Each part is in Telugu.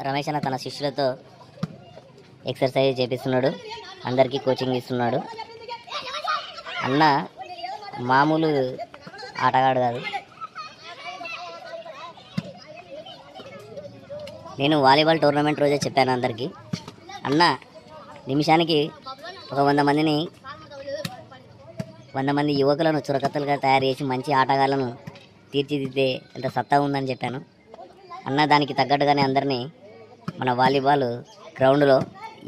రమేష్ అన్న తన శిష్యులతో ఎక్సర్సైజ్ చేపిస్తున్నాడు, అందరికీ కోచింగ్ ఇస్తున్నాడు. అన్న మామూలు ఆటగాడు కాదు. నేను వాలీబాల్ టోర్నమెంట్ రోజే చెప్పాను అందరికీ, అన్న నిమిషానికి ఒక 100 మంది యువకులను చురకత్తలుగా తయారు చేసి మంచి ఆటగాళ్లను తీర్చిదిద్దే ఎంత సత్తా ఉందని చెప్పాను. అన్న దానికి తగ్గట్టుగానే అందరినీ మన వాలీబాల్ గ్రౌండ్లో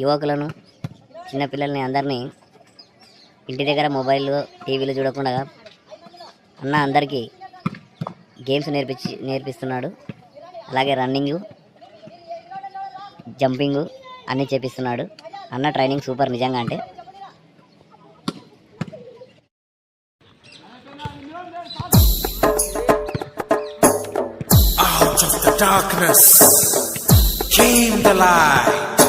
యువకులను, చిన్నపిల్లల్ని అందరినీ ఇంటి దగ్గర మొబైల్ టీవీలు చూడకుండా అన్న అందరికీ గేమ్స్ నేర్పిస్తున్నాడు. అలాగే రన్నింగు, జంపింగు అన్నీ చేపిస్తున్నాడు. అన్న ట్రైనింగ్ సూపర్ నిజంగా. అంటే Out of the darkness came the light.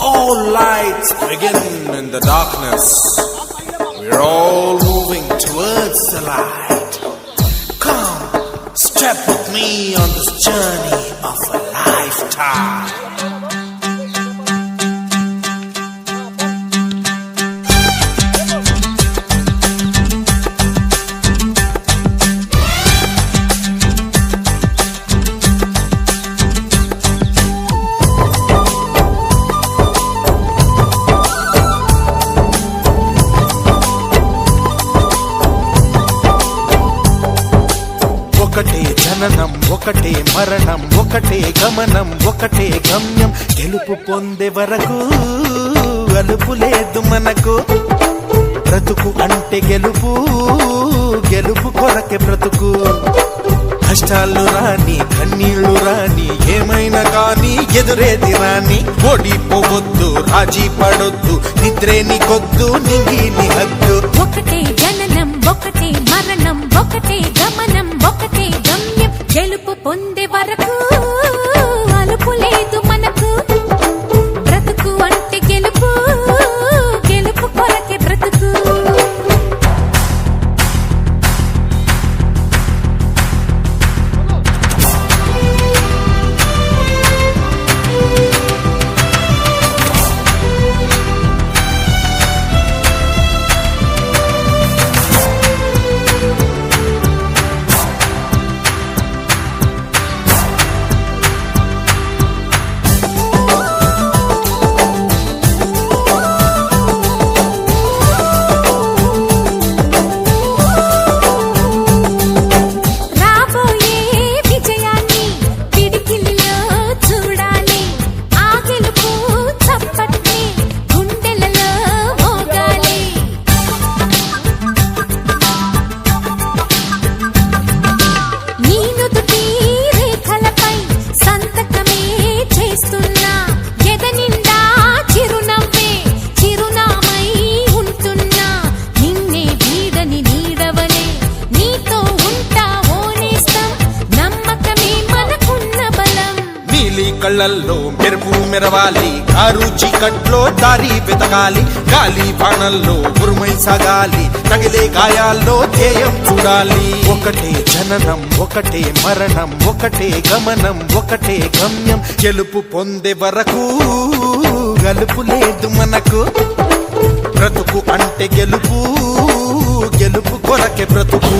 All lights begin in the darkness. We're all moving towards the light. Come, step with me on this journey of a lifetime. ఒకటే జననం, ఒకటే మరణం, ఒకటే గమనం, ఒకటే గమ్యం. గెలుపు పొందే వరకు అలుపు లేదు మనకు. బ్రతుకు అంటే గెలుపు, గెలుపు కొరకే బ్రతుకు. కష్టాలు రాని, కన్నీళ్లు రాని, ఏమైనా కానీ ఎదురేది రాని. ఓడిపోవద్దు, రాజీ పడొద్దు, నిద్రేని కొద్దు, నింగిని హద్దు. ఒకటే జననం, ఒకటే మరణం, ఒకటే గమనం, ఒకటే గమ్యం. గెలుపు పొందే వరకు అలుపు లేదు మనకు. బ్రతుకు అంటే గెలుపు, గెలుపు కొరకే బ్రతుకు. కళ్ళల్లో మెరుపు మెరవాలి, కారు చీకట్లో దారి వెతకాలి. గాలి బాణల్లో ఉరుమై సాగాలి, తగిలే గాయాల్లో ధ్యేయం చూడాలి. ఒకటే జననం, ఒకటే మరణం, ఒకటే గమనం, ఒకటే గమ్యం. గెలుపు పొందే వరకు గలుపు లేదు మనకు. బ్రతుకు అంటే గెలుపు, గెలుపు కొరకే బ్రతుకు.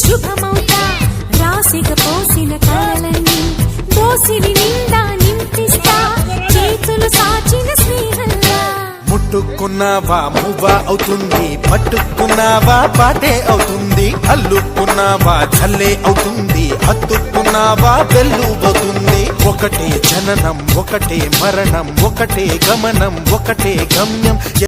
శుభమౌతా రాసిగా పోసిన కలలన్నీ దోసిలి నిండా నింపిస్తా చేతులు సాచిన స్నేహంలా ముట్టుకున్నావా మువ్వా అవుతుంది, పట్టుకున్నావా పాటే అవుతుంది, అల్లుకున్నావా చల్లే అవుతుంది, హత్తుకున్నావా వెల్లుబోతుంది. ఒకటే జననం ఒకటే మరణం ఒకటే గమనం ఒకటే గమ్యం.